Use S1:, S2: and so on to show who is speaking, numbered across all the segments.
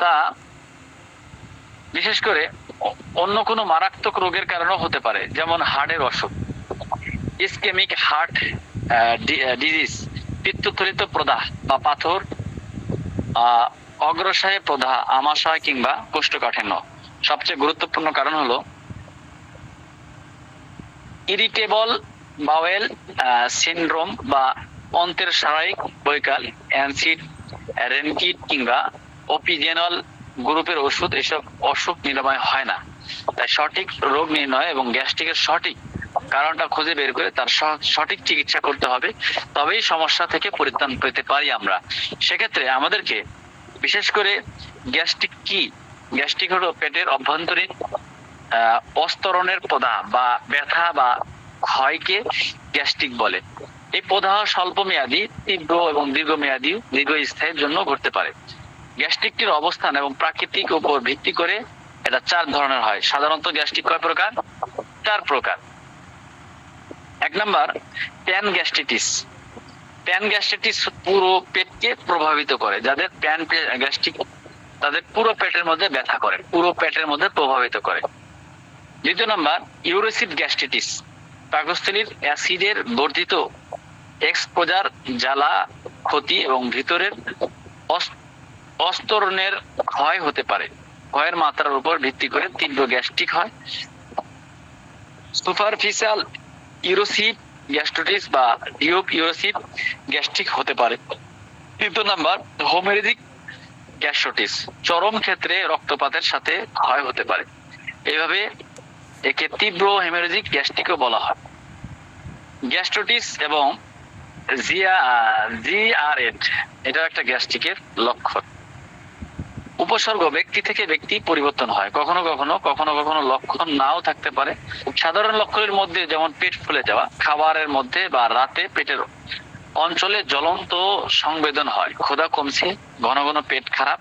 S1: তা বিশেষ করে অন্য কোনো মারাত্মক রোগের কারণেও হতে পারে, যেমন হার্টের অসুখ, ইসকেমিক হার্ট ডিজিজ, পিত্তথলিত প্রদাহ বা পাথর, অগ্রসায় প্রদাহ, আমাশয় কিংবা কোষ্ঠকাঠিন্য। সবচেয়ে গুরুত্বপূর্ণ কারণ হলো ইরিটেবল বাওয়েল সিনড্রোম বা অন্ত্রের শারীরিক বৈকাল, অ্যানসিড, রেনকিট কিংবা অপিজেনল গ্রুপের ওষুধ এসব অসুখ নিরাময় হয় না। তাই সঠিক রোগ নির্ণয় এবং গ্যাস্ট্রিকের সঠিক কারণটা খুঁজে বের করে তার সঠিক চিকিৎসা করতে হবে, তবেই সমস্যা থেকে পরিত্রাণ পেতে পারি আমরা। সেক্ষেত্রে আমাদেরকে বিশেষ করে গ্যাস্ট্রিক কি, গ্যাস্ট্রিক হলো পেটের অভ্যন্তরীণ অস্তরণের প্রদাহ বা ব্যথা বা ক্ষয়কে গ্যাস্ট্রিক বলে। এই প্রদাহ স্বল্প মেয়াদী, তীব্র এবং দীর্ঘস্থায়ীর জন্য ঘটতে পারে। গ্যাস্ট্রিকটির অবস্থান এবং প্রাকৃতিক উপর ভিত্তি করে এটা 4 ধরনের হয়। সাধারণত গ্যাস্ট্রিক কয় প্রকার? 4 প্রকার। 1 নাম্বার প্যান গ্যাস্ট্রিটিস। প্যান গ্যাস্ট্রিটিস পুরো পেটকে প্রভাবিত করে। যাদের প্যান গ্যাস্ট্রিক তাদের পুরো পেটের মধ্যে ব্যথা করে, পুরো পেটের মধ্যে প্রভাবিত করে। 2 নাম্বার ইউরেসিভ গ্যাস্ট্রিটিস। পাকস্থলীর অ্যাসিডের বর্ধিত এক্সপোজার, জ্বালা, ক্ষতি এবং ভিতরের অস্তরণের ক্ষয় হতে পারে। ক্ষয়ের মাত্রার উপর ভিত্তি করে তীব্র গ্যাস্ট্রিক হয়। সুপারফিশিয়াল ইউরোসিভ গ্যাস্ট্রিটিস বা ডিপ ইউরোসিভ গ্যাস্ট্রিক হতে পারে। 3 নাম্বার হেমোরেজিক গ্যাস্ট্রিটিস। চরম ক্ষেত্রে রক্তপাতের সাথে ক্ষয় হতে পারে। এইভাবে একে তীব্র হেমোরেজিক গ্যাস্ট্রিকও বলা হয়। গ্যাস্ট্রিটিস এবং জিআরএড এটা একটা গ্যাস্ট্রিকের লক্ষণ। উপসর্গ ব্যক্তি থেকে ব্যক্তি পরিবর্তন হয়, কখনো কখনো লক্ষণ নাও থাকতে পারে। সাধারণ লক্ষণের মধ্যে যেমন পেট ফুলে যাওয়া, খাবারের মধ্যে বা রাতে পেটের অঞ্চলে জ্বলন্ত সংবেদন হয়, ক্ষুধা কমছে, ঘন ঘন পেট খারাপ,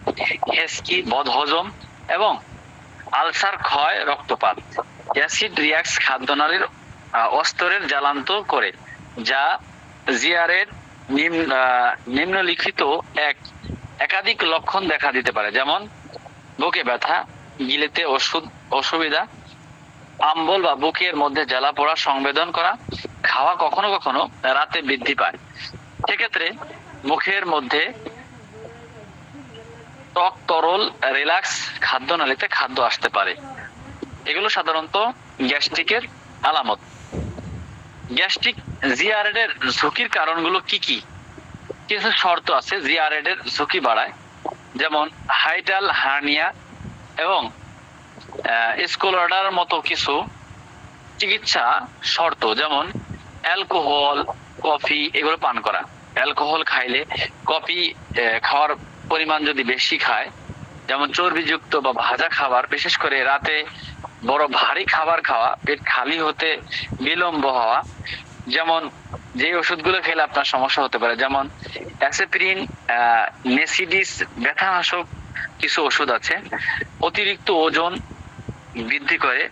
S1: হেঁচকি, বদহজম এবং আলসার, ক্ষয়, রক্তপাত। অ্যাসিড রিয়াক্স খাদ্যনালীর অস্তরের জ্বালান্ত করে, যা জিআরের নিম্নলিখিত একাধিক লক্ষণ দেখা দিতে পারে, যেমন বুকে ব্যথা, গিলেতে অসুবিধা, আম্বল বা বুকের মধ্যে জ্বালা পোড়া সংবেদন করা, খাওয়া কখনো কখনো রাতে বৃদ্ধি পায়। সেক্ষেত্রে মুখের মধ্যে টক তরল, রিল্যাক্স, খাদ্যনালীতে খাদ্য আসতে পারে। এগুলো সাধারণত গ্যাস্ট্রিকের আলামত। গ্যাস্ট্রিক জিআরএড এর ঝুঁকির কারণগুলো কি কি? কিছু শর্ত আছে জিআরএড এর ঝুঁকি বাড়ায়, যেমন হাইটাল হার্নিয়া এবং স্কোলার্ডার মতো কিছু চিকিৎসা শর্ত, যেমন অ্যালকোহল, কফি এগুলো পান করা। অ্যালকোহল খাইলে, কফি খাওয়ার পরিমাণ যদি বেশি খায়, যেমন চর্বিযুক্ত বা ভাজা খাবার, বিশেষ করে রাতে বড় ভারী খাবার খাওয়া, পেট খালি হতে বিলম্ব হওয়া, যেমন যে ওষুধগুলো খেলে আপনার সমস্যা হতে পারে, যেমন অ্যাসেপ্রিন, নেসিডিস ব্যথানাশক কিছু ওষুধ আছে, অতিরিক্ত ওজন বৃদ্ধি করে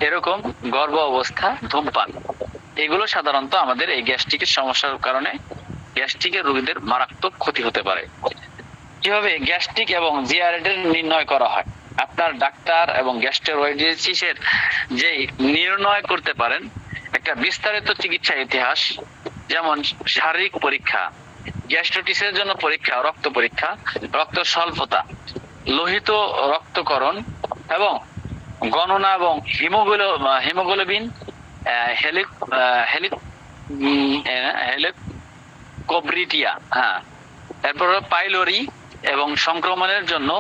S1: এরকম গর্ভ অবস্থা, ধূমপান, এগুলো সাধারণত আমাদের এই গ্যাস্ট্রিকের সমস্যার কারণে গ্যাস্ট্রিকের রোগীদের মারাত্মক ক্ষতি হতে পারে। কিভাবে গ্যাস্ট্রিক এবং জিআরএড এর নির্ণয় করা হয়? আপনার ডাক্তার এবং গ্যাস্ট্রোএন্টারোলজিস্টের যে নির্ণয় করতে পারেন একটা বিস্তারিত চিকিৎসা ইতিহাস, যেমন শারীরিক পরীক্ষা, গ্যাস্ট্রিটিসের জন্য পরীক্ষা, রক্ত পরীক্ষা, রক্ত স্বল্পতা, লোহিত রক্তকরণ এবং গণনা এবং হিমোগ্লোবিন, হেলিকোব্রিটিয়া, হ্যাঁ, তারপর পাইলোরি এবং সংক্রমণের জন্য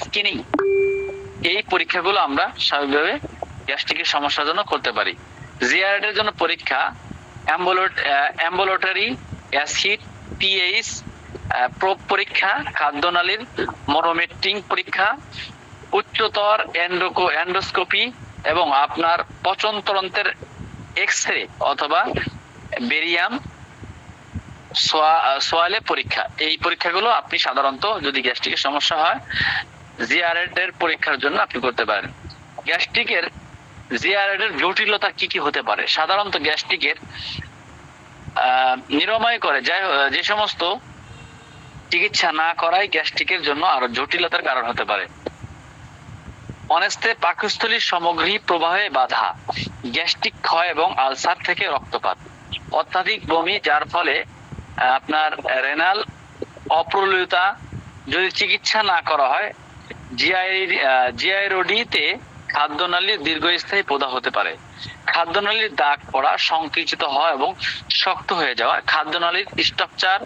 S1: স্ক্রিনিং। এই পরীক্ষাগুলো আমরা স্বাভাবিকভাবে গ্যাস্ট্রিকের সমস্যার জন্য করতে পারি। জিআরএড এর জন্য পরীক্ষা অ্যাম্বুলেটরি অ্যাসিড পিএইচ প্রোব পরীক্ষা, খাদ্যনালীর মনোমেট্রিং পরীক্ষা, উচ্চতর এন্ডোস্কোপি এবং আপনার পচনতন্ত্রের এক্স-রে অথবা বেরিয়াম সোয়ালে পরীক্ষা। এই পরীক্ষাগুলো আপনি সাধারণত যদি গ্যাস্ট্রিকের সমস্যা হয় জিআরএড এর পরীক্ষার জন্য আপনি করতে পারেন। গ্যাস্ট্রিকের জিআরএড এর জটিলতা কি কি হতে পারে? সাধারণত গ্যাস্ট্রিকের নিরাময় করে যে সমস্ত চিকিৎসা না করাই গ্যাস্ট্রিকের জন্য আরো জটিলতার কারণ হতে পারে। অনেস্তে পাকস্থলীর সামগ্রী প্রবাহে বাধা, গ্যাস্ট্রিক ক্ষয় এবং আলসার থেকে রক্তপাত, অত্যাধিক বমি যার ফলে আপনার রেনাল অপ্রলুতা যদি চিকিৎসা না করা হয়, জিআইরোডিতে খাদ্যনালীর দীর্ঘস্থায়ী প্রদাহ হতে পারে। খাদ্যনালীর দাগ পড়া, সংকুচিত হওয়া এবং শক্ত হয়ে যাওয়া, খাদ্যনালীর স্ট্রাকচার,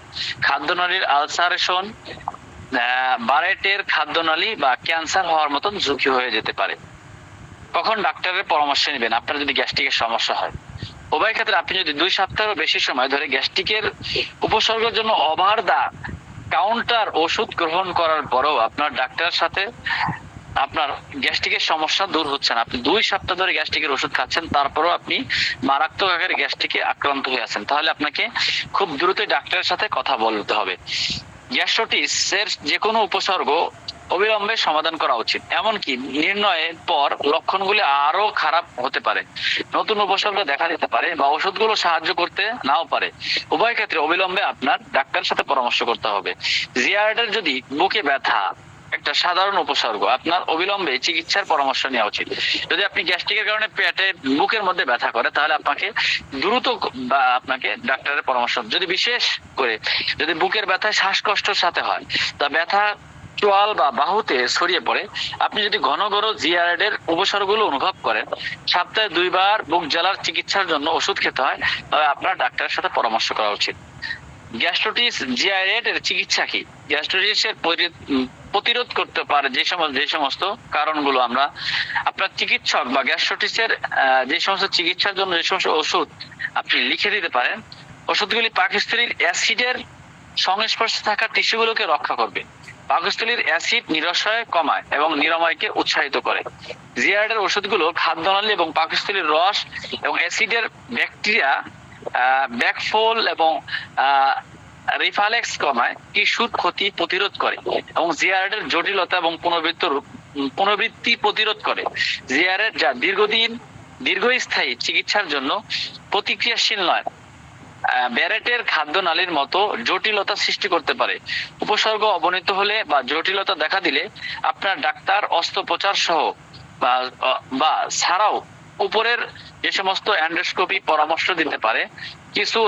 S1: খাদ্যনালীর আলসারেশন, বারেটের খাদ্যনালী বা ক্যান্সার হওয়ার মতন ঝুঁকি হয়ে যেতে পারে। কখন ডাক্তারের পরামর্শ নেবেন আপনার যদি গ্যাস্ট্রিকের সমস্যা হয়? উভয় ক্ষেত্রে আপনি যদি 2 সপ্তাহেরও বেশি সময় ধরে গ্যাস্ট্রিকের উপসর্গের জন্য ওভার দা কাউন্টার ওষুধ গ্রহণ করার পরেও আপনার ডাক্তারের সাথে আপনার গ্যাস্ট্রিকের সমস্যা দূর হচ্ছে না, আপনি 2 সপ্তাহ ধরে গ্যাস্ট্রিকের ওষুধ খাচ্ছেন, তারপরেও আপনি মারাত্মক আকারে গ্যাস্ট্রিকে আক্রান্ত হয়ে আছেন, তাহলে আপনাকে খুব দ্রুতই ডাক্তারের সাথে কথা বলতে হবে। গ্যাস্ট্রাইটিসের যে কোনো উপসর্গ অবিলম্বে সমাধান করা উচিত, এমনকি নির্ণয়ের পর লক্ষণগুলি আরো খারাপ হতে পারে, নতুন উপসর্গ দেখা দিতে পারে বা ওষুধগুলো সাহায্য করতে নাও পারে। উভয় ক্ষেত্রে অবিলম্বে আপনার ডাক্তারের সাথে পরামর্শ করতে হবে। জিআরডের যদি বুকে ব্যথা একটা সাধারণ উপসর্গ, আপনার অবিলম্বে চিকিৎসার পরামর্শ নেওয়া উচিত। যদি আপনি গ্যাস্ট্রিকের কারণে পেটে বুকের মধ্যে ব্যথা করে, তাহলে আপনাকে দ্রুত বা আপনাকে ডাক্তারের পরামর্শ, যদি বিশেষ করে যদি বুকের ব্যথায় শ্বাসকষ্টের সাথে হয়, তা ব্যথা চোয়াল বা বাহুতে ছড়িয়ে পড়ে, আপনি যদি ঘন ঘন জিআরডের উপসর্গগুলো অনুভব করেন, সপ্তাহে 2 বার বুক জ্বালার চিকিৎসার জন্য ওষুধ খেতে হয়, তবে আপনার ডাক্তারের সাথে পরামর্শ করা উচিত। গ্যাস্ট্রাইটিস জিআরএড এর চিকিৎসা কি? গ্যাস্ট্রাইটিসের প্রতিরোধ করতে পারে যে সমস্ত কারণগুলো আমরা আপনার চিকিৎসক বা গ্যাস্ট্রাইটিসের যে সমস্ত চিকিৎসার জন্য যে সমস্ত ওষুধ আপনি লিখে দিতে পারেন, ওষুধগুলি পাকস্থলীর অ্যাসিডের সংস্পর্শে থাকা টিস্যুগুলোকে রক্ষা করবে, পাকস্থলীর অ্যাসিড নিরসয় কমায় এবং নিরাময়কে উৎসাহিত করে। জিআরএড এর ওষুধগুলো খাদ্যনালী এবং পাকস্থলীর রস এবং অ্যাসিডের ব্যাকটেরিয়া ব্যাকফল এবং রিফালেক্স কমায়, টিস্যুর ক্ষতি প্রতিরোধ করে এবং জিআরএড এর জটিলতা এবং পুনরাবৃত্তি প্রতিরোধ করে। জিআরএড যা দীর্ঘস্থায়ী চিকিৎসার জন্য প্রতিক্রিয়াশীল নয়, ব্যারেটের খাদ্যনালীর মতো জটিলতা সৃষ্টি করতে পারে। উপসর্গ অবনীত হলে বা জটিলতা দেখা দিলে আপনার ডাক্তার অস্ত্রোপচার সহ বা ছাড়াও উপরের যে সমস্ত এন্ডোস্কোপি পরামর্শ দিতে পারে। কিছু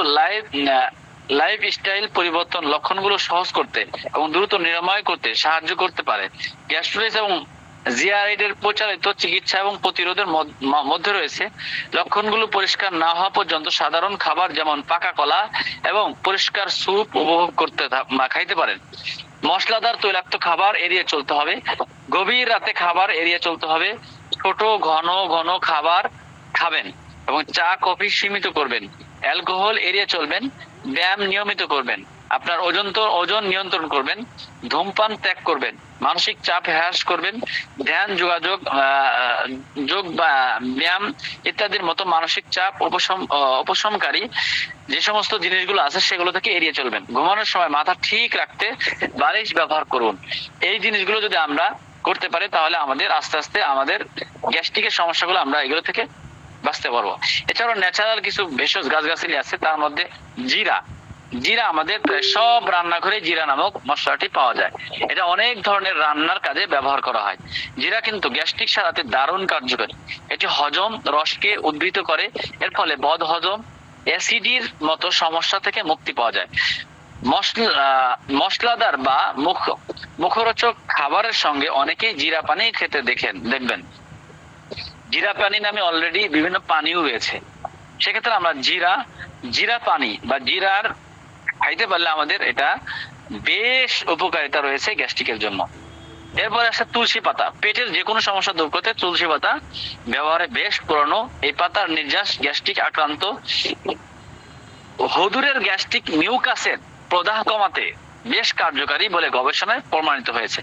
S1: লাইফস্টাইল পরিবর্তন লক্ষণগুলো সহজ করতে এবং দ্রুত নিরাময় করতে সাহায্য করতে পারে। গ্যাস্ট্রাইটিস এবং জিআরএড এর প্রচারিত চিকিৎসা এবং প্রতিরোধের মধ্যে রয়েছে লক্ষণগুলো পরিষ্কার না হওয়া পর্যন্ত সাধারণ খাবার যেমন পাকা কলা এবং পরিষ্কার স্যুপ উপভোগ করতে খাইতে পারেন। মশলাদার তৈলাক্ত খাবার এড়িয়ে চলতে হবে, গভীর রাতে খাবার এড়িয়ে চলতে হবে, ছোট ঘন ঘন খাবার খাবেন এবং চা কফি সীমিত করবেন, অ্যালকোহল এড়িয়ে চলবেন, ব্যায়াম নিয়মিত করবেন, আপনার ওজন নিয়ন্ত্রণ করবেন, ধূমপান ত্যাগ করবেন, মানসিক চাপ হ্রাস করবেন, ধ্যান যোগ বা ব্যায়াম ইত্যাদির মতো মানসিক চাপ উপশমকারী যে সমস্ত জিনিসগুলো আছে সেগুলো থেকে এড়িয়ে চলবেন। ঘুমানোর সময় মাথা ঠিক রাখতে বালিশ ব্যবহার করুন। এই জিনিসগুলো যদি আমরা করতে পারি, তাহলে আমাদের আস্তে আস্তে আমাদের গ্যাস্ট্রিকের সমস্যাগুলো আমরা এগুলো থেকে বাঁচতে পারবো। এছাড়াও ন্যাচারাল কিছু ভেষজ গাছগাছালি আছে, তার মধ্যে জিরা আমাদের সব রান্নাঘরে জিরা নামক মশলাটি পাওয়া যায়। এটা অনেক ধরনের রান্নার কাজে ব্যবহার করা হয়। জিরা কিন্তু গ্যাস্ট্রিক সারাতে দারুণ কার্যকরী। এটি হজম রসকে উদ্বৃত্ত করে, এর ফলে বদ হজম, অ্যাসিডির মতো সমস্যা থেকে মুক্তি পাওয়া যায়। মশলাদার বা মুখরোচক খাবারের সঙ্গে অনেকেই জিরা পানি খেতে দেখবেন। জিরা পানি নামে অলরেডি বিভিন্ন পানিও রয়েছে, সেক্ষেত্রে আমরা জিরা পানি বা জিরার খাইতে পারলে আমাদের এটা বেশ উপকারিতা রয়েছে গ্যাস্ট্রিকের জন্য। এরপরে আসে তুলসী পাতা। পেটের যে কোনো সমস্যা দূর করতে তুলসী পাতা ব্যবহারে বেশ পুরনো। এই পাতার নির্যাস গ্যাস্ট্রিক আক্রান্ত হদুরের গ্যাস্ট্রিক মিউকাসের প্রদাহ কমাতে বেশ কার্যকারী বলে গবেষণায় প্রমাণিত হয়েছে।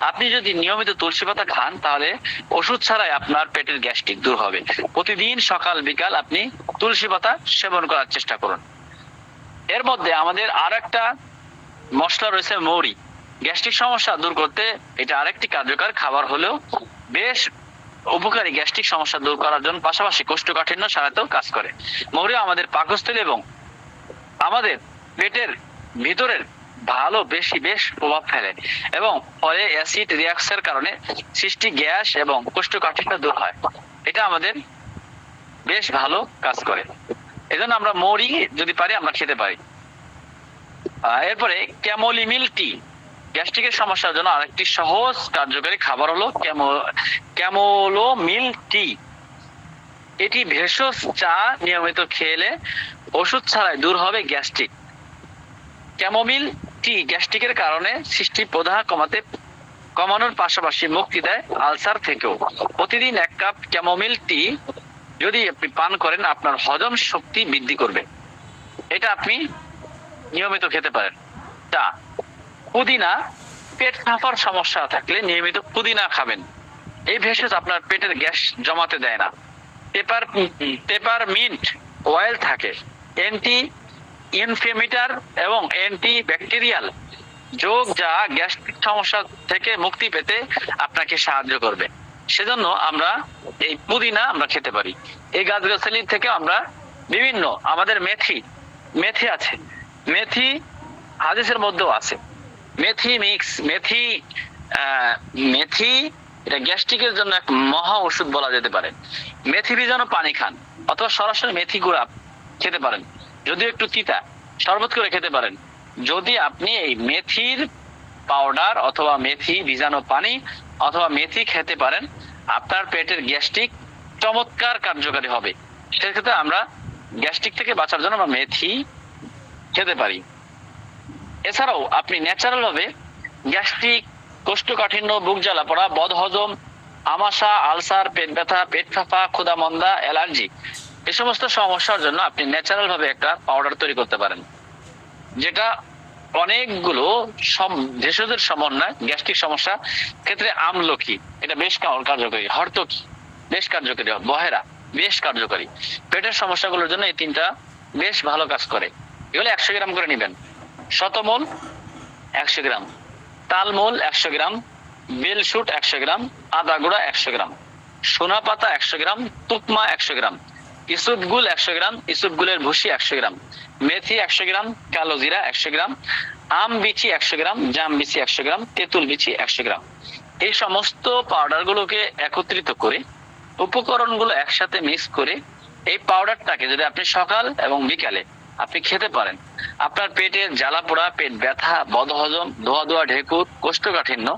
S1: আপনি যদি নিয়মিত তুলসী পাতা খান, তাহলে ওষুধ ছাড়াই আপনার পেটের গ্যাস্ট্রিক দূর হবে। প্রতিদিন সকাল বিকাল আপনি তুলসী পাতা সেবন করার চেষ্টা করুন। এর মধ্যে আমাদের আর একটা মশলা রয়েছে মৌরি। গ্যাস্ট্রিক সমস্যা দূর করতে এটা আরেকটি কার্যকর খাবার হলেও বেশ উপকারী গ্যাস্ট্রিক সমস্যা দূর করার জন্য, পাশাপাশি কোষ্ঠকাঠিন্য সারাতেও কাজ করে। মৌরি আমাদের পাকস্থলী এবং আমাদের পেটের ভিতরের ভালো বেশ প্রভাব ফেলে এবং ফলে অ্যাসিড রিঅ্যাকশনের কারণে সৃষ্টি গ্যাস এবং কোষ্ঠকাঠিন্য দূর হয়। এটা আমাদের বেশ ভালো কাজ করে। এজন্য আমরা মৌরি যদি পারি আমরা খেতে পারি। এরপরে ক্যামোলিমিল টি গ্যাস্ট্রিকের সমস্যার জন্য আরেকটি সহজ কার্যকরী খাবার হলো ক্যামোলোমিল টি। এটি ভেষজ চা নিয়মিত খেলে ওষুধ ছাড়াই দূর হবে গ্যাস্ট্রিক। ক্যামোমিল টি গ্যাস্ট্রিকের কারণে সৃষ্টি প্রদাহ কমানোর পাশাপাশি মুক্তি দেয় আলসার থেকেও। প্রতিদিন 1 কাপ ক্যামোমিল টি যদি আপনি পান করেন আপনার হজম শক্তি বৃদ্ধি করবে। এটা আপনি নিয়মিত খেতে পারেন। পুদিনা, পেট ফাঁপার সমস্যা থাকলে নিয়মিত পুদিনা খাবেন। এই ভেষজ আপনার পেটের গ্যাস জমাতে দেয় না। পেপারমিন্ট অয়েল থাকে অ্যান্টি ইনফ্লেমেটর এবং অ্যান্টি ব্যাকটেরিয়াল যোগ, যা গ্যাস্ট্রিক সমস্যা থেকে মুক্তি পেতে আপনাকে সাহায্য করবে। সেজন্য আমরা এই পুদিনা আমরা খেতে পারি। এই গাছগাছালি থেকে আমরা বিভিন্ন আমাদের মেথি আছে, মেথি হাদিসের মধ্যেও আছে। মেথি মিক্স, মেথি এটা গ্যাস্ট্রিকের জন্য এক মহা ওষুধ বলা যেতে পারে। মেথি ভিজানো পানি খান অথবা সরাসরি মেথি গুঁড়া খেতে পারেন, যদিও একটু তিতা, শরবত করে খেতে পারেন। যদি আপনি এই মেথির পাউডার অথবা মেথি ভিজানো পানি অথবা মেথি খেতে পারেন আপনার পেটের গ্যাস্ট্রিক চমৎকার কার্যকারী হবে। সেক্ষেত্রে আমরা গ্যাস্ট্রিক থেকে বাঁচার জন্য আমরা মেথি খেতে পারি। এছাড়াও আপনি ন্যাচারাল ভাবে গ্যাস্ট্রিক, কোষ্ঠকাঠিন্য, বুক জ্বালা পড়া, বদহজম, আমাশা, আলসার, পেট ব্যথা, পেট ফাঁপা, ক্ষুধামন্দা, অ্যালার্জি এই সমস্ত সমস্যার জন্য আপনি ন্যাচারাল ভাবে একটা পাউডার তৈরি করতে পারেন, যেটা অনেকগুলো ভেষজের সমন্বয় গ্যাস্ট্রিক সমস্যা ক্ষেত্রে আমলকি এটা বেশ কার্যকরী, হর্তকি বেশ কার্যকরী, বহেরা বেশ কার্যকরী। পেটের সমস্যাগুলোর জন্য এই 3টা বেশ ভালো কাজ করে। এগুলো 100 গ্রাম করে নেবেন। শতমূল 100 গ্রাম, তালমূল 100 গ্রাম, বেলশুট 100 গ্রাম, আদা গুঁড়া 100 গ্রাম, সোনা পাতা 100 গ্রাম, তুকমা 100 গ্রাম, ইসুপগুল 100 গ্রাম, ইসুপগুলের ভুসি 100 গ্রাম, মেথি 100 গ্রাম, কালো জিরা 100 গ্রাম, আম বিচি 100 গ্রাম, জাম বিচি 100 গ্রাম, তেঁতুল বিচি 100 গ্রাম। এই সমস্ত পাউডার গুলোকে একত্রিত করে উপকরণগুলো একসাথে মিক্স করে এই পাউডারটাকে যদি আপনি সকাল এবং বিকালে আপনি খেতে পারেন আপনার পেটের জ্বালা পোড়া, পেট ব্যথা, বদহজম, ধোয়া ঢেকুর, কোষ্ঠকাঠিন্য,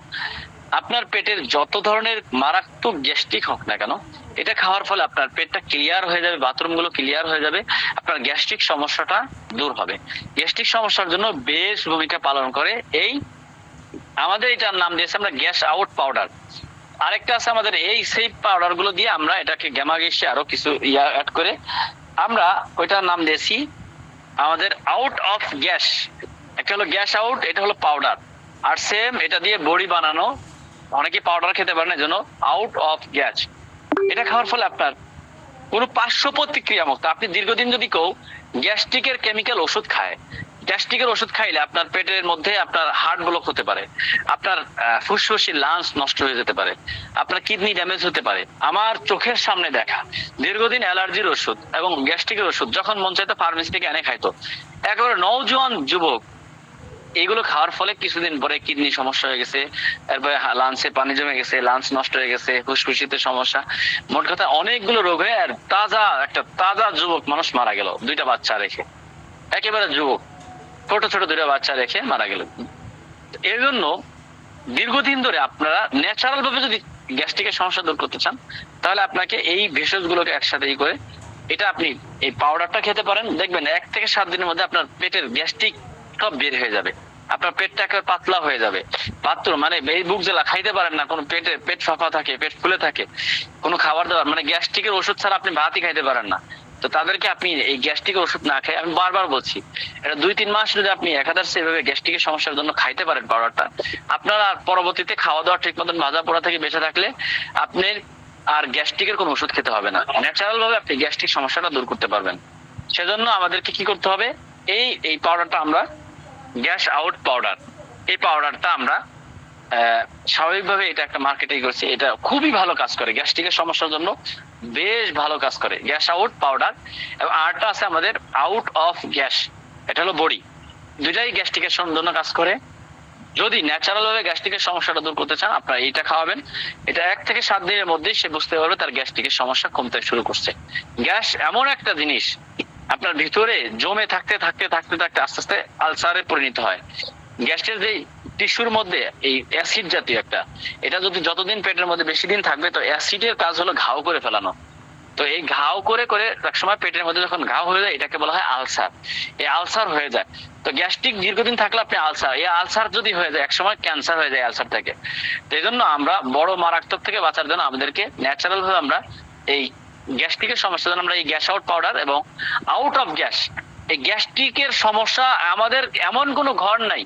S1: আপনার পেটের যত ধরনের মারাত্মক গ্যাস্ট্রিক হোক না কেন এটা খাওয়ার ফলে আপনার পেটটা ক্লিয়ার হয়ে যাবে, বাথরুম গুলো ক্লিয়ার হয়ে যাবে, আপনার গ্যাস্ট্রিক সমস্যাটা দূর হবে। গ্যাস্ট্রিক সমস্যার জন্য বেশ ভূমিকা পালন করে এই আমাদের এটার নাম দিয়েছে আমরা গ্যাস আউট পাউডার। আরেকটা আছে আমাদের এই সেই পাউডার গুলো দিয়ে আমরা এটাকে গ্যামাগেসে আরো কিছু অ্যাড করে আমরা ওইটার নাম দিয়েছি আমাদের আউট অফ গ্যাস। একটা হলো গ্যাস আউট, এটা হলো পাউডার। আর সেম এটা দিয়ে বড়ি বানানো, অনেকে পাউডার খেতে পারে না, জন্য আউট অফ গ্যাস। এটা খাওয়ার ফলে আপনার কোনো পার্শ্ব প্রতিক্রিয়া মুক্ত। আপনি দীর্ঘদিন যদি কেউ গ্যাস্ট্রিকের কেমিক্যাল ওষুধ খায়, গ্যাস্ট্রিকের ওষুধ খাইলে আপনার পেটের মধ্যে আপনার হার্ট ব্লক হতে পারে, আপনার ফুসফুসি লাংস নষ্ট হয়ে যেতে পারে, আপনার কিডনি ড্যামেজ হতে পারে। আমার চোখের সামনে দেখা দীর্ঘদিন অ্যালার্জির ওষুধ এবং গ্যাস্ট্রিকের ওষুধ যখন মন চাইতো ফার্মেসি থেকে এনে খাইতো, একেবারে নওজোয়ান যুবক এগুলো খাওয়ার ফলে কিছুদিন পরে কিডনি সমস্যা হয়ে গেছে, এরপরে লাঞ্চে পানি জমে গেছে, লাঞ্চ নষ্ট হয়ে গেছে, ফুসফুসিতে সমস্যা, মোট কথা অনেকগুলো রোগ হয়ে আর তাজা যুবক মানুষ মারা গেল 2টা বাচ্চা রেখে, একেবারে যুবক ছোট 2টা বাচ্চা রেখে মারা গেল। এর জন্য দীর্ঘদিন ধরে আপনারা ন্যাচারাল ভাবে যদি গ্যাস্ট্রিকের সমস্যা দূর করতে চান তাহলে আপনাকে এই ভেষজ গুলোকে একসাথে করে এটা আপনি এই পাউডারটা খেতে পারেন। দেখবেন 1 থেকে 7 দিনের মধ্যে আপনার পেটের গ্যাস্ট্রিক সব বের হয়ে যাবে, আপনার পেটটা একেবারে পাতলা হয়ে যাবে। পাতলা মানে এই বুক জ্বালা, খাইতে পারেন না, কোনো পেট ফাঁপা থাকে, পেট ফুলে থাকে, কোনো খাবার দাবার মানে গ্যাস্ট্রিকের ওষুধ ছাড়া আপনি ভাতই খাইতে পারেন না। তো তাদেরকে আপনি এই গ্যাস্ট্রিকের ওষুধ না খেয়ে, আমি বারবার বলছি, এটা 2-3 মাস যদি আপনি একাধারে সেভাবে গ্যাস্ট্রিকের সমস্যার জন্য খাইতে পারেন পাউডারটা, আপনারা পরবর্তীতে খাওয়া দাওয়া ঠিক মতন ভাজা পোড়া থেকে বেঁচে থাকলে আপনি আর গ্যাস্ট্রিকের কোনো ওষুধ খেতে হবে না। ন্যাচারাল ভাবে আপনি গ্যাস্ট্রিক সমস্যাটা দূর করতে পারবেন। সেজন্য আমাদেরকে কি করতে হবে, এই পাউডারটা আমরা গ্যাস আউট পাউডার, এই পাউডারটা আমরা স্বাভাবিকভাবে এটা একটা মার্কেটিং করছি, এটা খুবই ভালো কাজ করে গ্যাস্ট্রিকের সমস্যার জন্য, বেশ ভালো কাজ করে গ্যাস আউট পাউডার। এবং আরটা আছে আমাদের আউট অফ গ্যাস, এটা হলো বড়ি। দুইটাই গ্যাস্ট্রিকের জন্য কাজ করে। যদি ন্যাচারাল ভাবে গ্যাস্ট্রিকের সমস্যাটা দূর করতে চান, আপনারা এইটা খাওয়াবেন। এটা 1 থেকে 7 দিনের মধ্যেই সে বুঝতে পারবে তার গ্যাস্ট্রিকের সমস্যা কমতে শুরু করছে। গ্যাস এমন একটা জিনিস আপনার ভিতরে জমে থাকতে থাকতে থাকতে থাকতে আস্তে আস্তে আলসারে পরিণত হয়। গ্যাসের যে টিস্যুর মধ্যে এই অ্যাসিড জাতীয় একটা, এটা যদি যতদিন পেটের মধ্যে বেশি দিন থাকবে, তো অ্যাসিডের কাজ হলো ঘাও করে ফেলানো। তো এই ঘাও করে করে এক সময় পেটের মধ্যে যখন ঘাও হয়ে যায়, এটাকে বলা হয় আলসার। এই আলসার হয়ে যায়। তো গ্যাস্ট্রিক দীর্ঘদিন থাকলে আপনি আলসার, এই আলসার যদি হয়ে যায় এক সময় ক্যান্সার হয়ে যায় আলসার থেকে। তো এই জন্য আমরা বড় মারাত্মক থেকে বাঁচার জন্য আমাদেরকে ন্যাচারাল ভাবে আমরা এই গ্যাস্ট্রিকের সমস্যার জন্য আমরা এই গ্যাস আউট পাউডার এবং আউট অফ গ্যাস, এই গ্যাস্ট্রিকের সমস্যা আমাদের এমন কোনো ঘর নাই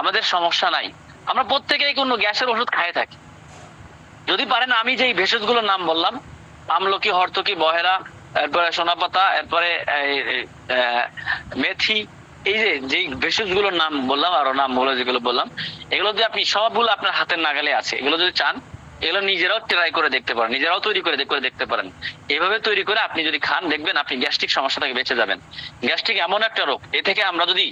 S1: আমাদের সমস্যা নাই, আমরা প্রত্যেকেই কোনো গ্যাসের ওষুধ খাইয়ে থাকি। যদি পারেন আমি যে ভেষজগুলোর নাম বললাম, আমলকি, হরতকি, বহেরা, এরপরে সোনাপাতা, এরপরে মেথি, এই যে যেই ভেষজগুলোর নাম বললাম, আরো নাম বলে যেগুলো বললাম, এগুলো যদি আপনি সবগুলো আপনার হাতের নাগালে আছে, এগুলো যদি চান এগুলো নিজেরাও ট্রাই করে দেখতে পারেন, নিজেরাও তৈরি করে দেখতে পারেন। এভাবে তৈরি করে আপনি যদি খান, দেখবেন আপনি গ্যাস্ট্রিক সমস্যা থেকে বেঁচে যাবেন। গ্যাস্ট্রিক এমন একটা রোগ, এ থেকে আমরা যদি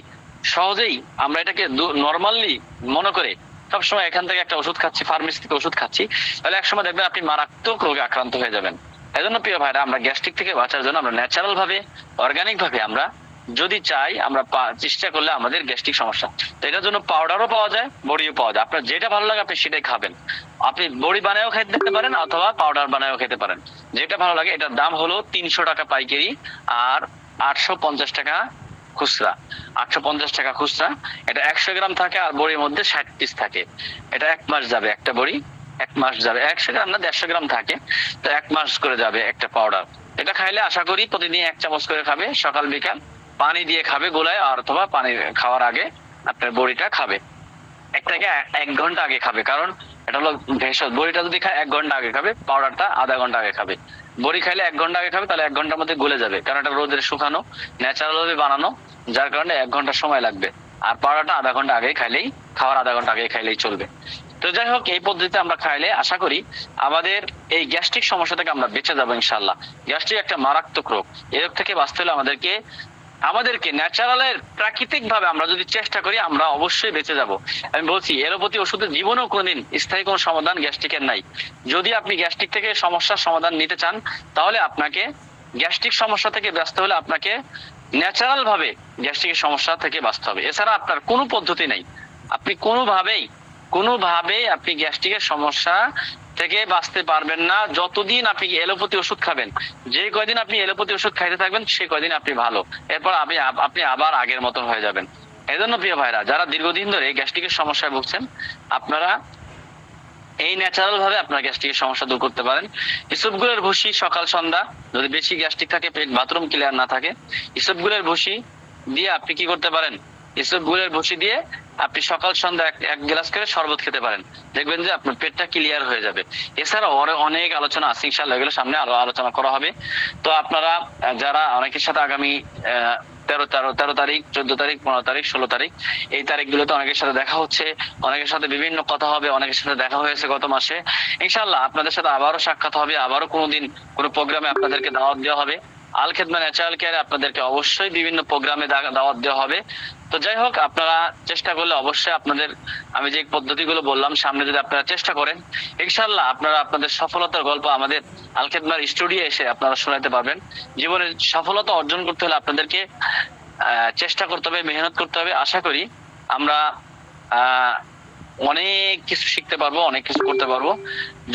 S1: সহজেই আমরা এটাকে নর্মালি মনে করে সবসময় এখান থেকে একটা ওষুধ খাচ্ছি, ফার্মেসি থেকে ওষুধ খাচ্ছি, তাহলে একসময় দেখবেন আপনি মারাত্মক রোগে আক্রান্ত হয়ে যাবেন। এই জন্য প্রিয় ভাইরা, আমরা গ্যাস্ট্রিক থেকে বাঁচার জন্য আমরা ন্যাচারাল ভাবে, অর্গানিক ভাবে আমরা যদি চাই, আমরা চেষ্টা করলে আমাদের গ্যাস্ট্রিক সমস্যা, তো এটার জন্য পাউডারও পাওয়া যায়, বড়িও পাওয়া যায়। আপনার যেটা ভালো লাগে আপনি সেটাই খাবেন। আপনি বড়ি বানায়ও খেতে পারেন অথবা পাউডার বানায়ও খেতে পারেন, যেটা ভালো লাগে। এটার দাম হলো 300 টাকা পাইকারি আর 850 টাকা খুচরা। 850 টাকা খুচরা। এটা 100 গ্রাম থাকে আর বড়ির মধ্যে 60 পিস থাকে। এটা 1 মাস যাবে একটা বড়ি, 1 মাস যাবে। 100 গ্রাম না, 150 গ্রাম থাকে, তো 1 মাস করে যাবে একটা পাউডার। এটা খাইলে আশা করি প্রতিদিন 1 চামচ করে খাবে, সকাল বিকাল পানি দিয়ে খাবে গোলায়, আর অথবা পানি খাওয়ার আগে আপনার বড়িটা খাবে। 1 ঘন্টা আগে খাবে, কারণ এটা হলো ভেষজ। বড়িটা যদি খায় 1 ঘন্টা আগে খাবে, পাউডারটা আধা ঘন্টা আগে খাবে। বড়ি খাইলে 1 ঘন্টা আগে খাবে, তাহলে 1 ঘন্টার মধ্যে গলে যাবে, কারণ এটা রোদের শুকানো, ন্যাচারাল ভাবে বানানো, যার কারণে 1 ঘন্টা সময় লাগবে। আর পাউডারটা আধা ঘন্টা আগে খাইলেই, খাওয়ার আধা ঘন্টা আগে খাইলেই চলবে। তো যাই হোক, এই পদ্ধতিতে আমরা খাইলে আশা করি আমাদের এই গ্যাস্ট্রিক সমস্যা থেকে আমরা বেঁচে যাবো ইনশাল্লাহ। গ্যাস্ট্রিক একটা মারাত্মক রোগ, এই রোগ থেকে বাঁচতে হলে আমাদেরকে ন্যাচারালের প্রাকৃতিক ভাবে আমরা যদি চেষ্টা করি, আমরা অবশ্যই বেঁচে যাব। আমি বলছি, এলোপ্যাথি ওষুধের জীবনেও কোনদিন স্থায়ী কোনো সমাধান গ্যাস্ট্রিকের নাই। যদি আপনি গ্যাস্ট্রিক থেকে সমস্যার সমাধান নিতে চান, তাহলে আপনাকে গ্যাস্ট্রিক সমস্যা থেকে বাঁচতে হলে আপনাকে ন্যাচারাল ভাবে গ্যাস্ট্রিকের সমস্যা থেকে বাঁচতে হবে। এছাড়া আপনার কোনো পদ্ধতি নেই। আপনি কোনোভাবেই আপনি গ্যাস্ট্রিকের সমস্যা থেকে বাঁচতে পারবেন না যতদিন আপনি এলোপ্যাথি ওষুধ খাবেন। যে কয়দিন আপনি এলোপ্যাথি ওষুধ খাইতে থাকবেন, সে কয়দিন আপনি ভালো, এরপর আপনি আবার আগের মতন হয়ে যাবেন। এই জন্য প্রিয় ভাইরা, যারা দীর্ঘদিন ধরে গ্যাস্ট্রিকের সমস্যায় ভুগছেন, আপনারা এই ন্যাচারাল ভাবে আপনার গ্যাস্ট্রিকের সমস্যা দূর করতে পারেন। ইসবগুলের ভুসি সকাল সন্ধ্যা, যদি বেশি গ্যাস্ট্রিক থাকে, পেট বাথরুম ক্লিয়ার না থাকে, ইসবগুলের ভুসি দিয়ে আপনি কি করতে পারেন, ইসবগুলের ভুসি দিয়ে আপনি সকাল সন্ধ্যা এক গ্লাস করে শরবত খেতে পারেন। দেখবেন যে আপনার পেটটা ক্লিয়ার হয়ে যাবে। এছাড়াও অনেক আলোচনা আছে, ইনশাআল্লাহ এগুলো সামনে আরো আলোচনা করা হবে। তো আপনারা যারা অনেকের সাথে আগামী 13 তারিখ, 14 তারিখ, 15 তারিখ, 16 তারিখ, এই তারিখগুলোতে অনেকের সাথে দেখা হচ্ছে, অনেকের সাথে বিভিন্ন কথা হবে, অনেকের সাথে দেখা হয়েছে গত মাসে। ইনশাআল্লাহ আপনাদের সাথে আবারও সাক্ষাৎ হবে, আবারও কোনোদিন কোনো প্রোগ্রামে আপনাদেরকে দাওয়াত দেওয়া হবে। আল খেদমা ন্যাচারাল কেয়ারে আপনাদেরকে অবশ্যই বিভিন্ন প্রোগ্রামে দাওয়াত দেওয়া হবে। তো যাই হোক, আপনারা চেষ্টা করলে অবশ্যই আপনাদের, আমি যে পদ্ধতিগুলো বললাম, সামনে যদি আপনারা চেষ্টা করেন, ইনশাআল্লাহ আপনারা আপনাদের সফলতার গল্প আমাদের আল খেদমার স্টুডিও এসে আপনারা শোনাতে পারবেন। জীবনের সফলতা অর্জন করতে হলে আপনাদেরকে চেষ্টা করতে হবে, মেহনত করতে হবে। আশা করি আমরা অনেক কিছু শিখতে পারবো, অনেক কিছু করতে পারবো।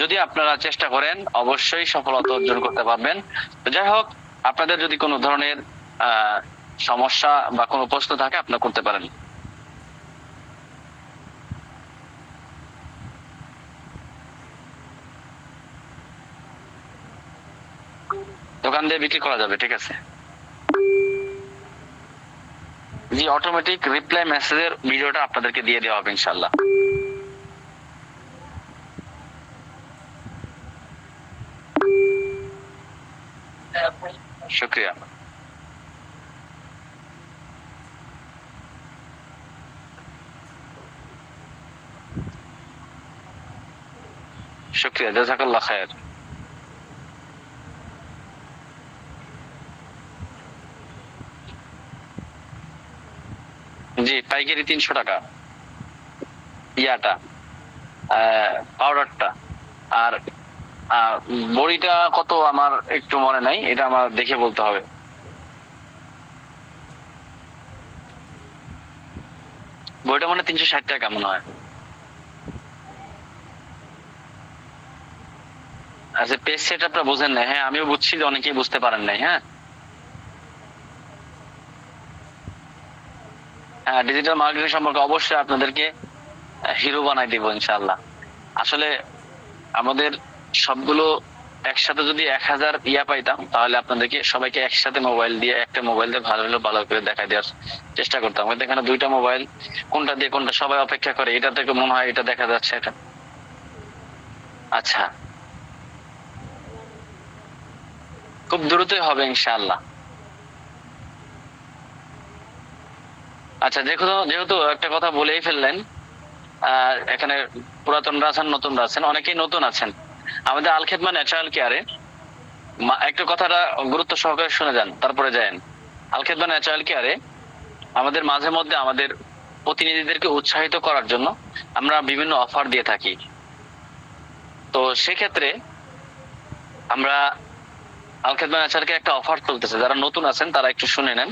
S1: যদি আপনারা চেষ্টা করেন, অবশ্যই সফলতা অর্জন করতে পারবেন। তো যাই হোক, আপনাদের যদি কোনো ধরনের সমস্যা বা কোনো প্রশ্ন থাকে, আপনারা করতে পারেন। দোকান দিয়ে বিক্রি করা যাবে, ঠিক আছে। জি, অটোমেটিক রিপ্লাই মেসেজের ভিডিওটা আপনাদেরকে দিয়ে দেওয়া হবে ইনশাআল্লাহ। শুকরিয়া। শুকরিয়া, জাযাকাল্লাহ খায়ের। জি। পাইকারি 300 টাকা ইয়াটা, পাউডারটা। আর বড়িটা কত আমার একটু মনে নাই, এটা আমার দেখে বলতে হবে। বড়িটা মানে 360 টাকা মনে হয়। আচ্ছা, পেজ সেট আপটা বুঝেন না? হ্যাঁ, আমিও বুঝছি যে অনেকেই বুঝতে পারেন নাই। হ্যাঁ হ্যাঁ, ডিজিটাল মার্কেটিং সম্পর্কে অবশ্যই আপনাদেরকে হিরো বানাই দিব ইনশাআল্লাহ। আসলে আমাদের সবগুলো একসাথে যদি 1000 ইয়া পাইতাম, তাহলে আপনাদেরকে সবাইকে একসাথে মোবাইল দিয়ে, একটা মোবাইল দিয়ে ভালো হলো ভালো করে দেখাই দেওয়ার চেষ্টা করতাম। হয়তো এখানে দুইটা মোবাইল, কোনটা দিয়ে কোনটা সবাই অপেক্ষা করে, এটা থেকে মনে হয় এটা দেখা যাচ্ছে এটা। আচ্ছা, খুব দ্রুতই হবে ইনশাআল্লাহ। আচ্ছা, যেহেতু যেহেতু একটা কথা বলেই ফেললেন, এখানে পুরাতনরা আছেন, নতুনরা আছেন, অনেকেই নতুন আছেন। আমাদের আল খেদমা ন্যাচারাল কেয়ারে একটা কথাটা গুরুত্ব সহকারে শুনে যান, তারপরে যায়েন। আল খেদমা ন্যাচারাল কেয়ারে আমাদের মাঝে মধ্যে আমাদের প্রতিনিধিদেরকে উৎসাহিত করার জন্য আমরা বিভিন্ন অফার দিয়ে থাকি। তো সেক্ষেত্রে আমরা আল খেদমা ন্যাচারালকে একটা অফার চলতেছে, যারা নতুন আছেন তারা একটু শুনে নেন।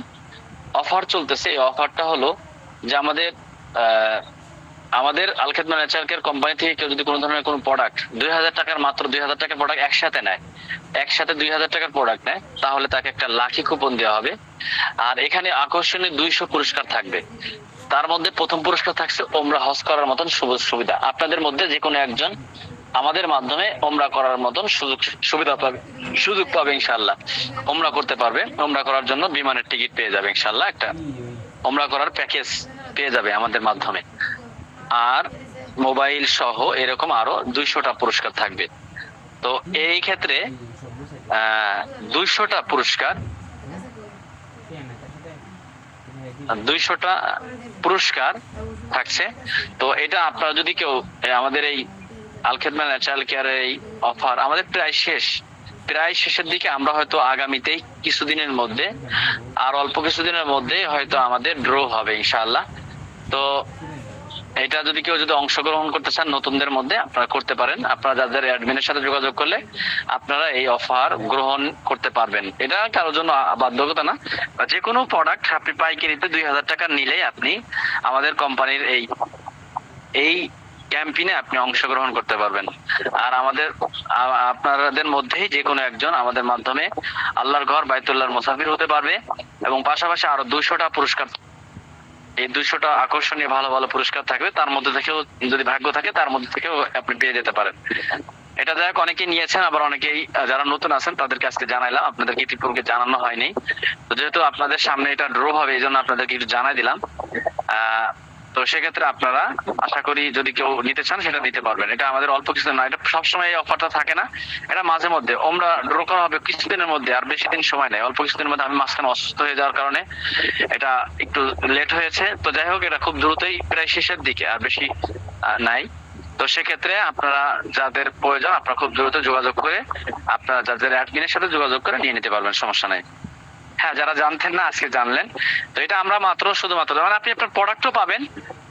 S1: অফার চলতেছে, এই অফারটা হলো যে আমাদের আহ আমাদের আল খেদমা ন্যাচারাল কেয়ার কোম্পানি থেকে কেউ যদি কোনো ধরনের কোনো প্রোডাক্ট 2000 টাকার, মাত্র 2000 টাকার প্রোডাক্ট একসাথে নেয়, একসাথে 2000 টাকার প্রোডাক্ট নেয়, তাহলে তাকে একটা লাকি কুপন দেওয়া হবে। আর এখানে আকর্ষণীয় 200 পুরস্কার থাকবে। তার মধ্যে প্রথম পুরস্কার থাকছে ওমরা হজ করার মতন সুযোগ সুবিধা। আপনাদের মধ্যে যে কোনো একজন আমাদের মাধ্যমে ওমরা করার মতন সুবিধা পাবে, সুযোগ পাবে ইনশাআল্লাহ। ওমরা করতে পারবে, ওমরা করার জন্য বিমানের টিকিট পেয়ে যাবে ইনশাআল্লাহ, একটা ওমরা করার প্যাকেজ পেয়ে যাবে আমাদের মাধ্যমে। আর মোবাইল সহ এরকম আরো 200টা পুরস্কার থাকবে। তো এই ক্ষেত্রে 200টা পুরস্কার, 200টা পুরস্কার থাকছে। তো এটা আপনারা যদি কেউ আমাদের এই আল খেদমা ন্যাচারাল কেয়ারের এই অফার আমাদের প্রায় শেষের দিকে, আমরা হয়তো আগামীতেই কিছুদিনের মধ্যে, আর অল্প কিছুদিনের মধ্যে হয়তো আমাদের ড্র হবে ইনশাআল্লাহ। তো এটা যদি কেউ যদি অংশগ্রহণ করতে চান নতুনদের মধ্যে, আপনারা করতে পারেন। আপনারা যাদের অ্যাডমিনের সাথে যোগাযোগ করলে আপনারা এই অফার গ্রহণ করতে পারবেন। এটা কারোর জন্য বাধ্যকতা না। যে কোনো প্রোডাক্ট আপনি পাইকারিতে 2000 টাকা নিলেই আপনি আমাদের কোম্পানির এই এই ক্যাম্পেইনে আপনি অংশগ্রহণ করতে পারবেন। আর আমাদের আপনাদের মধ্যেই যে কোনো একজন আমাদের মাধ্যমে আল্লাহর ঘর বাইতুল্লাহর মুসাফির হতে পারবে। এবং পাশাপাশি আরো 200টা পুরস্কার, এই 200টা আকর্ষণীয় ভালো ভালো পুরস্কার থাকবে। তার মধ্যে থেকেও যদি ভাগ্য থাকে, তার মধ্যে থেকেও আপনি পেয়ে যেতে পারেন। এটা যাই হোক, অনেকেই নিয়েছেন, আবার অনেকেই যারা নতুন আছেন তাদেরকে আজকে জানাইলাম, আপনাদেরকে ইতিপূর্বে জানানো হয়নি। তো যেহেতু আপনাদের সামনে এটা ড্র হবে, এই জন্য আপনাদেরকে একটু জানাই দিলাম। তো সেক্ষেত্রে আপনারা আশা করি যদি কেউ নিতে চান সেটা নিতে পারবেন। এটা আমাদের অল্প কিছু না, এটা সবসময় এই অফারটা থাকে না, এটা মাঝে মধ্যে আমরা ড্র করা হবে কিছুদিনের মধ্যে, আর বেশি দিন সময় নেই, অল্প কিছুদিনের মধ্যে। আমি মাঝখানে অসুস্থ হয়ে যাওয়ার কারণে এটা একটু লেট হয়েছে। তো যাই হোক, এটা খুব দ্রুতই প্রায় শেষের দিকে, আর বেশি নাই। তো সেক্ষেত্রে আপনারা যাদের প্রয়োজন, আপনারা খুব দ্রুত যোগাযোগ করে, আপনারা যাদের অ্যাডমিনের সাথে যোগাযোগ করে নিয়ে নিতে পারবেন, সমস্যা নাই। হ্যাঁ, যারা জানতেন না আজকে জানলেন। তো এটা আমরা শুধুমাত্র মানে আপনি আপনার প্রোডাক্টও পাবেন,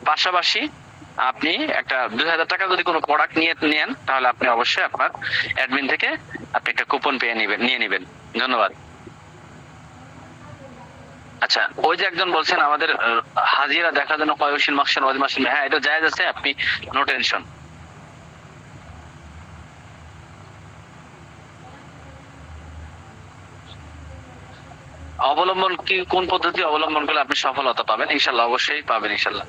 S1: পাশাপাশি আপনি একটা 2000 টাকা যদি কোনো প্রোডাক্ট নিয়ে নেন, তাহলে আপনি অবশ্যই আপনার অ্যাডমিন থেকে আপনি একটা কুপন নিয়ে নেবেন। ধন্যবাদ। আচ্ছা, ওই যে একজন বলছেন আমাদের হাজিরা দেখার জন্য কয়শীল মাকসান ওয়াজি মাসিল, হ্যাঁ এটা জায়েজ আছে, আপনি নো টেনশন। অবলম্বন কি, কোন পদ্ধতি অবলম্বন করলে আপনি সফলতা পাবেন? ইনশাল্লাহ অবশ্যই পাবেন ইনশাল্লাহ।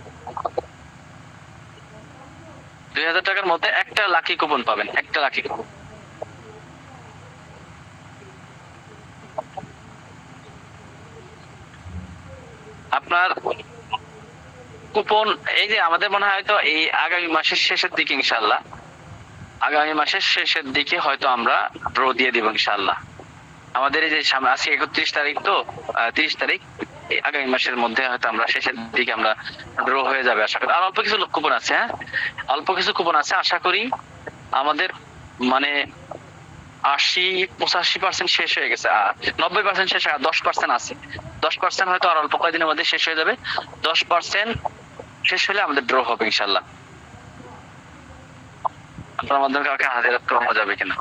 S1: 2000 টাকার মধ্যে একটা লাকি কুপন পাবেন, একটা লাকি কুপন। আপনার কুপন এই যে আমাদের মনে হয় হয়তো এই আগামী মাসের শেষের দিকে ইনশাল্লাহ, আগামী মাসের শেষের দিকে হয়তো আমরা ড্র দিয়ে দিব ইনশাল্লাহ। আমাদের এই যে সামনে আজকে 31 তারিখ, তো 30 তারিখ, এই আগামী মাসের মধ্যে হয়তো আমরা শেষের দিকে আমরা ড্র হয়ে যাবে আশা করি। আর অল্প কিছু কুপন আছে, হ্যাঁ অল্প কিছু কুপন আছে, আশা করি আমাদের মানে 80-85% শেষ হয়ে গেছে, 90% শেষ হয়, 10% আছে। 10% হয়তো আর অল্প কয়েকদিনের মধ্যে শেষ হয়ে যাবে। 10% শেষ হলে আমাদের ড্র হবে ইনশাল্লাহ। আপনার মাধ্যমে কাউকে হাজিরা করানো যাবে কিনা,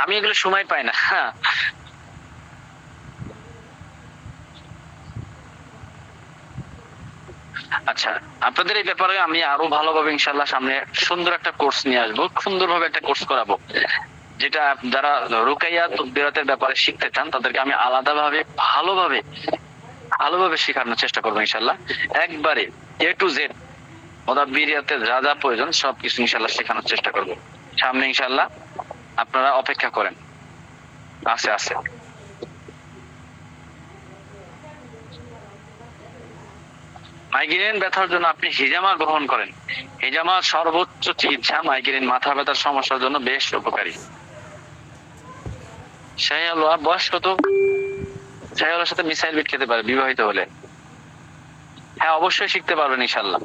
S1: আমি এগুলো সময় পাই না। হ্যাঁ, আচ্ছা, আপনাদের এই ব্যাপারে আমি আরো ভালোভাবে ইনশাল্লাহ সামনে সুন্দর একটা কোর্স নিয়ে আসবো, সুন্দরভাবে একটা কোর্স করাবো, যেটা যারা রুকাইয়া তকবিরাতের ব্যাপারে শিখতে চান তাদেরকে আমি আলাদাভাবে ভালোভাবে ভালোভাবে শেখানোর চেষ্টা করবো ইনশাল্লাহ। একবারে A to Z মুদাব্বিরিয়াতে যা যা প্রয়োজন সবকিছু ইনশাল্লাহ শেখানোর চেষ্টা করবো সামনে ইনশাল্লাহ। আপনারা অপেক্ষা করেন। আছে আছে। মাইগ্রেন ব্যথার জন্য আপনি হিজামা গ্রহণ করেন। হিজামা সর্বোচ্চ চিকিৎসা মাইগ্রেন মাথা ব্যথার সমস্যার জন্য বেশ উপকারী। শাহিওয়াল বয়স কত? শাহিওয়ালের সাথে মিসাইল বিট খেতে পারে বিবাহিত হলে। হ্যাঁ, অবশ্যই শিখতে পারবেন ইনশাল্লাহ।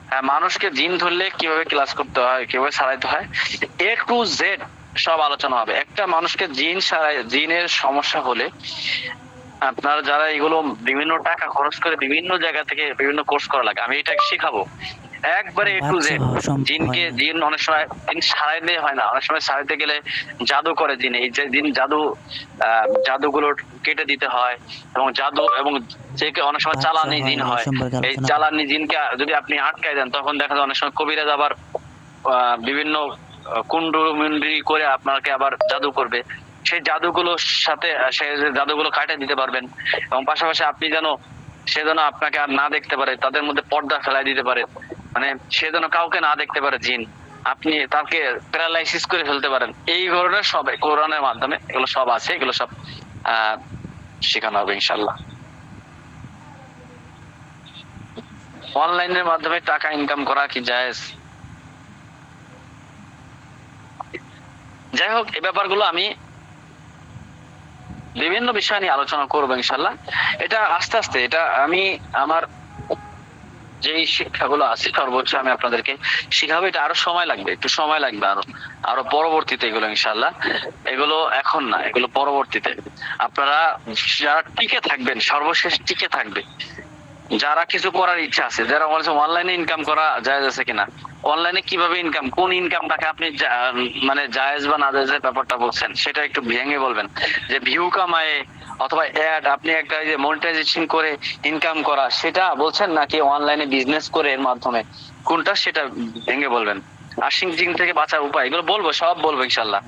S1: হ্যাঁ, মানুষকে জিন ধরলে কিভাবে ক্লাস করতে হয়, কিভাবে সারাইতে হয়, A to Z সব আলোচনা হবে। একটা মানুষকে জিনের সমস্যা হলে আপনার যারা এগুলো বিভিন্ন টাকা খরচ করে বিভিন্ন জায়গা থেকে বিভিন্ন কোর্স করা লাগে, আমি এটা শিখাবো একবারে A to Z। জিনকে জিন অনেক সময় জিন সারাইতে হয় না, অনেক সময় সারাইতে গেলে জাদু করে জিন, এই যে জিন জাদুগুলো কেটে দিতে হয়, এবং জাদু এবং যে অনেক সময় চালানি জিন হয়, এই চালানি জিনকে যদি আপনি আটকায় দেন তখন দেখা যায় অনেক সময় কবিরাজ আবার বিভিন্ন কুন্ডু মুন্ডি করে আপনাকে আবার জাদু করবে। সেই জাদুগুলোর সাথে সেই জাদুগুলো কাটিয়ে দিতে পারবেন, এবং পাশাপাশি আপনি যেন সে যেন আপনাকে আর না দেখতে পারে, তাদের মধ্যে পর্দা ফেলাই দিতে পারে, মানে সে যেন কাউকে না দেখতে পারে জিন, আপনি তাকে প্যারালাইসিস করে ফেলতে পারেন। এই ধরনের সব কোরআনের মাধ্যমে এগুলো সব আছে, এগুলো সব শেখানো হবে ইনশাল্লাহ। অনলাইনের মাধ্যমে টাকা ইনকাম করা কি জায়েজ? যাই হোক, এই ব্যাপারগুলো আমি বিভিন্ন বিষয় নিয়ে আলোচনা করবো ইনশাল্লাহ। এটা আস্তে আস্তে, এটা আমি আমার যেই শিক্ষাগুলো আছে সর্বোচ্চ আমি আপনাদেরকে শিখাবো। এটা আরো সময় লাগবে, একটু সময় লাগবে, আরো আরো পরবর্তীতে এগুলো ইনশাল্লাহ। এগুলো এখন না, এগুলো পরবর্তীতে। আপনারা যারা টিকে থাকবেন, সর্বশেষ টিকে থাকবে, যারা কিছু করার ইচ্ছা আছে, যারা বলছে অনলাইনে ইনকাম করা জায়েজ আছে কিনা, অনলাইনে কিভাবে ইনকাম, কোন ইনকামটাকে আপনি মানে জায়েজ বা না জায়েজের ব্যাপারটা বলছেন সেটা একটু ভেঙে বলবেন। যে ভিউ কামায়ে অথবা অ্যাড আপনি একটা যে মনিটাইজেশন করে ইনকাম করা সেটা বলছেন, নাকি অনলাইনে বিজনেস করে এর মাধ্যমে, কোনটা সেটা ভেঙে বলবেন। আর জিন থেকে বাঁচার উপায় এগুলো বলবো, সব বলবো ইনশাল্লাহ।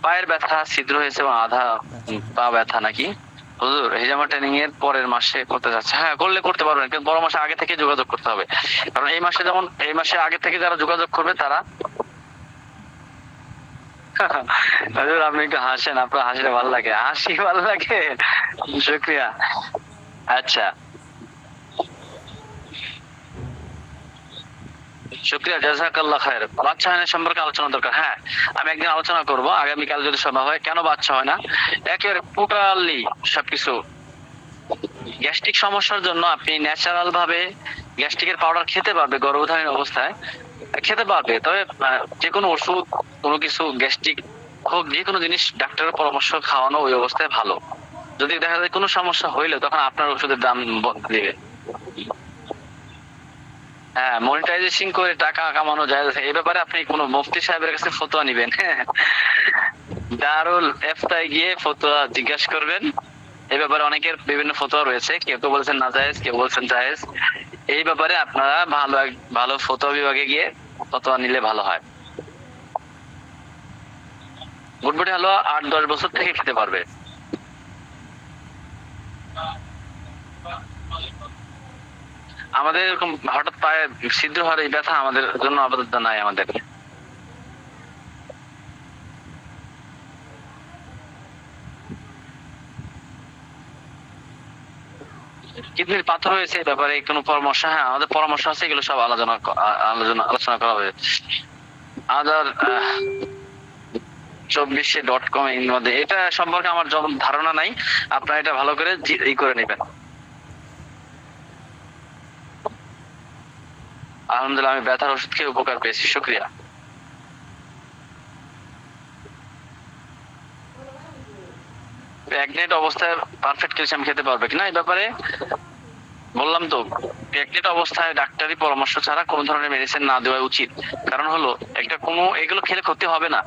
S1: পায়ের ব্যথা, ছিদ্র হয়েছে এবং আধা পা ব্যথা নাকি হুজুর? হিজামা ট্রেনিং এর পরের মাসে করতে যাচ্ছে। হ্যাঁ, করলে করতে পারবেন, কিন্তু বড় মাসে আগে থেকে যোগাযোগ করতে হবে। কারণ এই মাসে যেমন এই মাসে আগে থেকে যারা যোগাযোগ করবে তারা হুজুর আপনি একটু হাসেন, আপনার হাসিটা ভালো লাগে, হাসি ভালো লাগে, শুক্রিয়া। আচ্ছা, শুক্রিয়া, জাযাকাল্লাহ খায়ের। বাচ্চা হয় না সম্পর্কে আলোচনা দরকার। হ্যাঁ, আমি একদিন আলোচনা করব আগামীকাল যদি সম্ভব হয়, কেন বাচ্চা হয় না। একেবারে টোটালি সবকিছু গ্যাস্ট্রিক সমস্যার জন্য আপনি ন্যাচারাল ভাবে গ্যাস্ট্রিকের পাউডার খেতে পারবে, গর্ভধারণ অবস্থায় খেতে পারবে। তবে যে কোনো ওষুধ, কোনো কিছু গ্যাস্ট্রিক হোক, যে কোনো জিনিস ডাক্তারের পরামর্শ খাওয়ানো ওই অবস্থায় ভালো। যদি দেখা যায় কোনো সমস্যা হইলে তখন আপনার ওষুধের দাম দিবে। হ্যাঁ, মনিটাইজেশন করে টাকা কামানো যায়, এই ব্যাপারে আপনি কোনো মুফতি সাহেবের কাছে ফতোয়া নিবেন। দারুল ইফতায় গিয়ে ফতোয়া জিজ্ঞাসা করবেন। এই ব্যাপারে অনেকের বিভিন্ন ফতোয়া রয়েছে, কেউ কেউ বলছেন নাজায়েজ, কেউ বলছেন জায়েজ। এই ব্যাপারে আপনারা ভালো ভালো ফতোয়া বিভাগে গিয়ে ফতোয়া নিলে ভালো হয়। বুটবুটি হালুয়া 8-10 বছর থেকে খেতে পারবে। আমাদের এরকম হঠাৎ পায়ে ছিদ্র হওয়ার এই ব্যথা আমাদের জন্য আপাতত নাই। আমাদের কিডনির পাথর হয়েছে, এই ব্যাপারে কোনো পরামর্শ? হ্যাঁ, আমাদের পরামর্শ আছে, এগুলো সব আলোচনা করা হবে। আদার 24.com এর মধ্যে এটা সম্পর্কে আমার ধারণা নাই, আপনারা এটা ভালো করে ই করে নেবেন। আলহামদুলিল্লাহ আমি ব্যথার ওষুধ খেয়ে উপকার পেয়েছি, শুকরিয়া। প্রেগনেন্ট অবস্থায় পারফেক্ট ক্যালসিয়াম খেতে পারবে কিনা এই ব্যাপারে বললাম তো, প্রেগনেন্ট অবস্থায় ডাক্তারি পরামর্শ ছাড়া কোনো ধরনের মেডিসিন না দেওয়া উচিত। কারণ হলো একটা কোনো এগুলো খেলে ক্ষতি হবে না,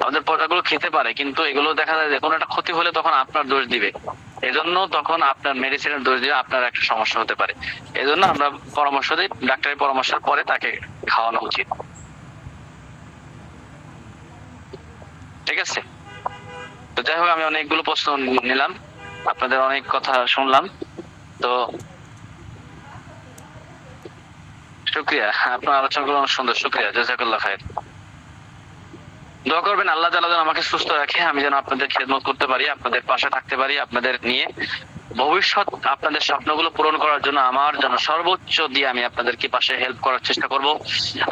S1: আমাদের পর্দাগুলো খেতে পারে, কিন্তু এগুলো দেখা যায় যে কোনো একটা ক্ষতি হলে তখন আপনার দোষ দিবে, এজন্য তখন আপনার মেডিসিনের দোষ দিয়ে আপনার একটা সমস্যা হতে পারে। এজন্য আমরা পরামর্শ দিই, ডাক্তারি পরামর্শের পরে তাকে খাওয়ানো উচিত। ঠিক আছে, তো যাই হোক আমি অনেকগুলো প্রশ্ন নিলাম, আপনাদের অনেক কথা শুনলাম, তো শুক্রিয়া, আপনার আলোচনাগুলো অনেক সুন্দর, শুক্রিয়া, জাযাকাল্লাহ খায়ের। দোয়া করবেন আল্লাহ তাআলা যেন আমাকে সুস্থ রাখে, আমি যেন আপনাদের খেদমত করতে পারি, আপনাদের পাশে থাকতে পারি, আপনাদের নিয়ে ভবিষ্যৎ আপনাদের স্বপ্নগুলো পূরণ করার জন্য আমার জন্য সর্বোচ্চ দিয়ে আমি আপনাদেরকে পাশে হেল্প করার চেষ্টা করব।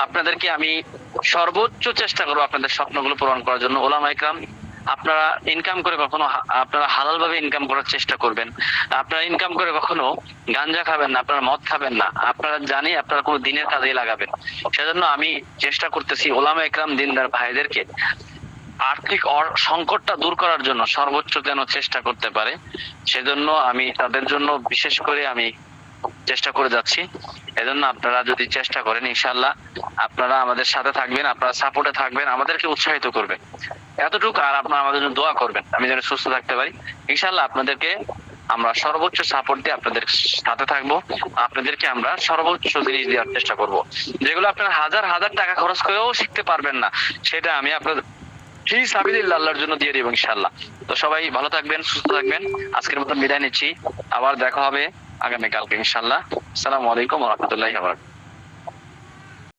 S1: আপনাদেরকে আমি সর্বোচ্চ চেষ্টা করব আপনাদের স্বপ্নগুলো পূরণ করার জন্য। ওলামা ইকরাম, আপনারা ইনকাম করে কখনো আপনারা হালাল ভাবে ইনকাম করার চেষ্টা করবেন। আপনারা ইনকাম করে কখনো গাঞ্জা খাবেন না, আপনারা মদ খাবেন না, আপনারা জানি আপনারা কোনো দিনের কাজে লাগাবেন। সেজন্য আমি চেষ্টা করতেছি ওলামা ইকরাম দিনদার ভাইদেরকে আর্থিক সংকটটা দূর করার জন্য সর্বোচ্চ যেন চেষ্টা করতে পারে, সেজন্য আমি তাদের জন্য বিশেষ করে আমি চেষ্টা করে যাচ্ছি। এজন্য আপনারা যদি চেষ্টা করেন ইনশাআল্লাহ আপনারা আমাদের সাথে থাকবেন, আপনারা সাপোর্টে থাকবেন, আমাদেরকে উৎসাহিত করবেন, এতটুকু। আর আপনারা আমাদের জন্য দোয়া করবেন আমি যেন সুস্থ থাকতে পারি। ইনশাআল্লাহ আপনাদেরকে আমরা সর্বোচ্চ সাপোর্ট দিয়ে আপনাদের সাথে থাকবো, আপনাদেরকে আমরা সর্বোচ্চ জিনিস দেওয়ার চেষ্টা করব। যেগুলো আপনারা হাজার হাজার টাকা খরচ করেও শিখতে পারবেন না, সেটা আমি আপনাদের ফি সাবিলিল্লাহ আল্লাহর জন্য দিয়ে দিব ইনশাআল্লাহ। তো সবাই ভালো থাকবেন, সুস্থ থাকবেন, আজকের মতো বিদায় নিচ্ছি, আবার দেখা হবে আগামীকালকে ইনশাআল্লাহ। আসসালামু আলাইকুম ওয়া রাহমাতুল্লাহি ওয়া বারাকাতুহু।